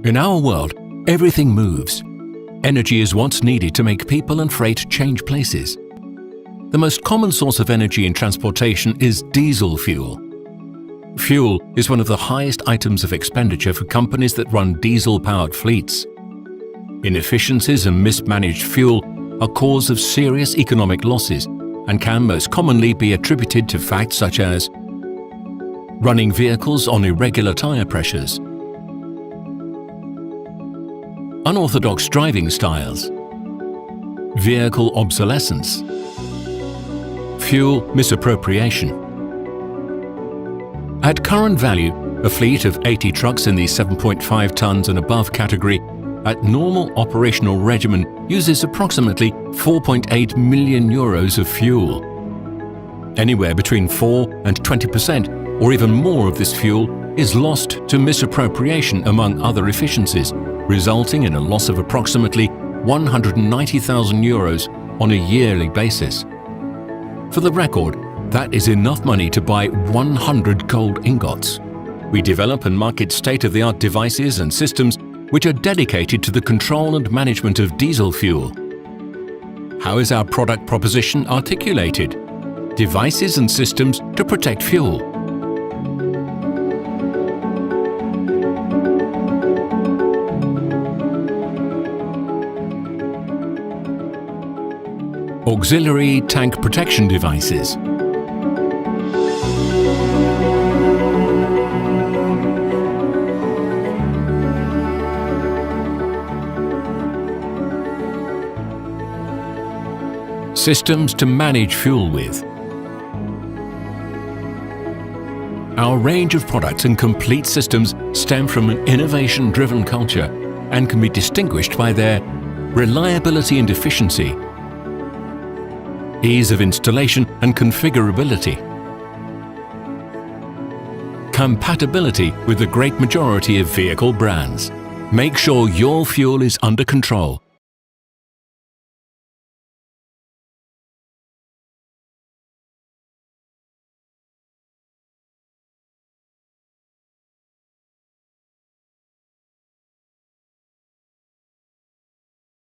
In our world, everything moves. Energy is what's needed to make people and freight change places. The most common source of energy in transportation is diesel fuel. Fuel is one of the highest items of expenditure for companies that run diesel-powered fleets. Inefficiencies and mismanaged fuel are cause of serious economic losses and can most commonly be attributed to facts such as running vehicles on irregular tire pressures, unorthodox driving styles, vehicle obsolescence, fuel misappropriation. At current value, a fleet of 80 trucks in the 7.5 tons and above category at normal operational regimen uses approximately 4.8 million euros of fuel. Anywhere between 4 and 20% or even more of this fuel is lost to misappropriation among other efficiencies, resulting in a loss of approximately 190,000 euros on a yearly basis. For the record, that is enough money to buy 100 gold ingots. We develop and market state-of-the-art devices and systems which are dedicated to the control and management of diesel fuel. How is our product proposition articulated? Devices and systems to protect fuel. Auxiliary tank protection devices. Systems to manage fuel with. Our range of products and complete systems stem from an innovation-driven culture and can be distinguished by their reliability and efficiency, ease of installation and configurability, compatibility with the great majority of vehicle brands. Make sure your fuel is under control.